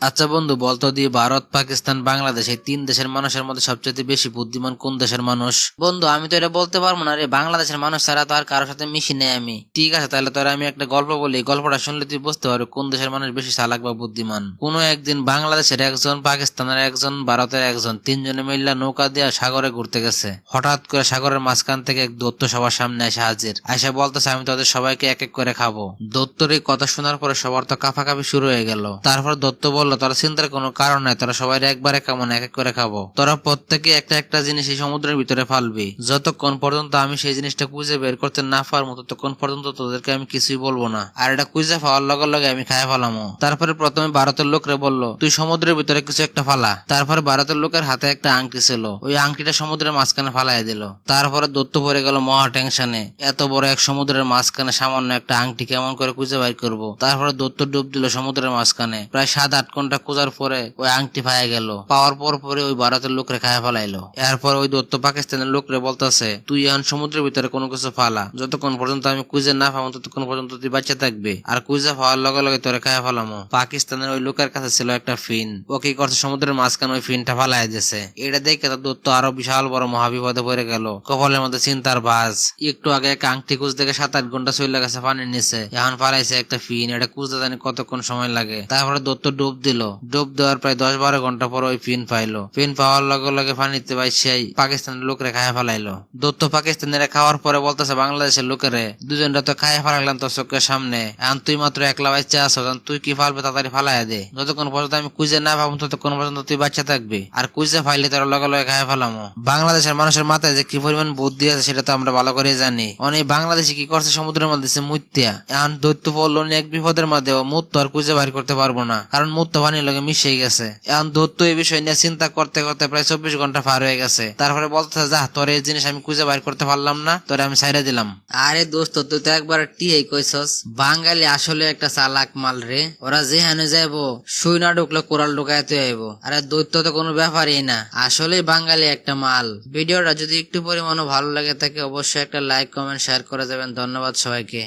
আচ্ছা বন্ধু, বলতো দিয়ে ভারত, পাকিস্তান, বাংলাদেশ এই তিন দেশের মানুষের মধ্যে সবচেয়ে বেশি বুদ্ধিমান কোন দেশের মানুষ? বন্ধু, আমি তো এটা বলতে পারবো না রে, বাংলাদেশের মানুষ ছাড়া তো আর কারোর সাথে মিশি নেই আমি। ঠিক আছে, তাহলে তোরা আমি একটা গল্প বলি, গল্পটা শুনলে তুই বুঝতে পারবি কোন দেশের মানুষ বেশি চালাক বা বুদ্ধিমান। কোনো একদিন বাংলাদেশের একজন, পাকিস্তানের একজন, ভারতের একজন, তিনজনে মিল্লা নৌকা দিয়ে সাগরে ঘুরতে গেছে। হঠাৎ করে সাগরের মাঝখান থেকে এক দৈত্য সবার সামনে এসে হাজির। আয়সা বলতেছে, আমি তোদের সবাইকে এক এক করে খাবো। দৈত্যর এই কথা শোনার পরে সবার তো কাঁপাকাঁপি শুরু হয়ে গেল। তারপর দৈত্য বলল, তোরা চিন্তার কোনো কারণ নাই, তোরা সবাই একবারে কেমন এক এক করে খাবো। তোরা প্রত্যেকে একটা একটা জিনিস এই সমুদ্রের ভিতরে ফালবি। যতক্ষণ পর্যন্ত আমি সেই জিনিসটা খুঁজে বের করতে না পারবো ততক্ষণ পর্যন্ত তোদেরকে আমি কিছুই বলবো না। আর এটা খুঁজে পাওয়ার লগে লগে আমি খায় ফেলামো। তারপরে প্রথমে ভারতের লোকরে বলল, তুই সমুদ্রের ভিতরে কিছু একটা ফালা। তারপরে ভারতের লোকের হাতে একটা আংটি ছিল, ওই আংটিটা সমুদ্রের মাঝখানে ফালাই দিল। তারপরে দৈত্য পড়ে গেল মহা টেনশনে, এত বড় এক সমুদ্রের মাঝখানে সামান্য একটা আংটি কেমন করে খুঁজে বাইর করবো। তারপরে দৈত্য ডুব দিল সমুদ্রের মাঝখানে। প্রায় 7-8 ঘন্টা খোঁজার পরে ওই আংটি পাওয়া গেল। পাওয়ার পরে ওই ভারতের লোকরে খায় ফেলাইলো। এরপর ওই দৈত্য পাকিস্তানের লোকরে বলতেছে, তুই এখন সমুদ্রের ভিতরে কোনো কিছু ফালা, যতক্ষণ পর্যন্ত আমি খুঁজে না পাবো ততক্ষণ পর্যন্ত তুই বাচ্চা থাকবি, আর খুঁজে পাওয়ার লগে লগে তোরে খায় ফেলামো। পাকিস্তানের ওই লোকের কাছে ছিল একটা ফিন, ও কি করছে, সমুদ্রের মাঝখানে ওই ফিনটা ফালাই দিয়েছে। এটা দেখে তার দৈত্য আরো বিশাল বড় মহাবিপদে পড়ে গেল। কপালের মধ্যে চিন্তার ভাঁজ। একটু আগে এক আংটি খুঁজ দেখে 7-8 ঘন্টা চলে গেছে পানির নিচে, এখন ফালাইছে একটা ফিন, এটা খুঁজতে জানি কতক্ষণ সময় লাগে। তারপরে দৈত্য ডুব দিল। ডুব দেওয়ার প্রায় 10-12 ঘন্টা পর ওই ফিন পাইলো। ফিন পাওয়ার লগে লগে পানিতে ভাই সেই পাকিস্তানের লোকরে খায় ফেলাইলো। দৈত্য পাকিস্তানিরা খাওয়ার পরে বলতেছে বাংলাদেশের লোকেরে, দুজনটা তো খায় ফেলাইলাম তোর চোখের সামনে, এখন তুই মাত্র একলা বাচ্চা আছো, তুই কি ফালবে তাড়াতাড়ি ফালাই দে, যতক্ষণ পর্যন্ত আমি খুঁজে না পাবো ততক্ষণ পর্যন্ত তুই বাচ্চা থাকবি, আর খুঁজে ফাইলে তোর লগে লগে খায় ফেলামো। বাংলাদেশের মানুষের মাথায় যে কি পরিমাণ বুদ্ধি আছে সেটা তো আমরা ভালো করে জানি। অনেক বাংলাদেশি কি করছে, সমুদ্রের মধ্যে মুত্যা। এখন দৈত্য বললো এক বিপদের মধ্যে মুত্ত আর খুঁজে বাইর করতে পারবো না, কারণ মুত্ত পানির লগে মিশে গেছে। এখন দৈত্য এই বিষয় নিয়ে চিন্তা করতে করতে প্রায় 24 ঘন্টা পার হয়ে গেছে। তারপরে বলতেছে, যা, তোর এই জিনিস আমি খুঁজে বাইর করতে পারলাম না, তোরে আমি ছাইড়া দিলাম। আরে দোস্ত, তুই তো একবার টিয়াই কইছস, বাঙালি আসলে একটা চালাক মাল রে। ওরা যেখানে যাইবো সুই না ঢুকলে কোরাল ঢুকাইতে আইব। আরে দৈত্য তো কোনো ব্যাপারই না, আসলে বাঙালি একটা মাল। ভিডিওটা যদি একটু পরিমাণও ভালো লাগে থাকে অবশ্যই একটা লাইক, কমেন্ট, শেয়ার করে যাবেন। ধন্যবাদ সবাইকে।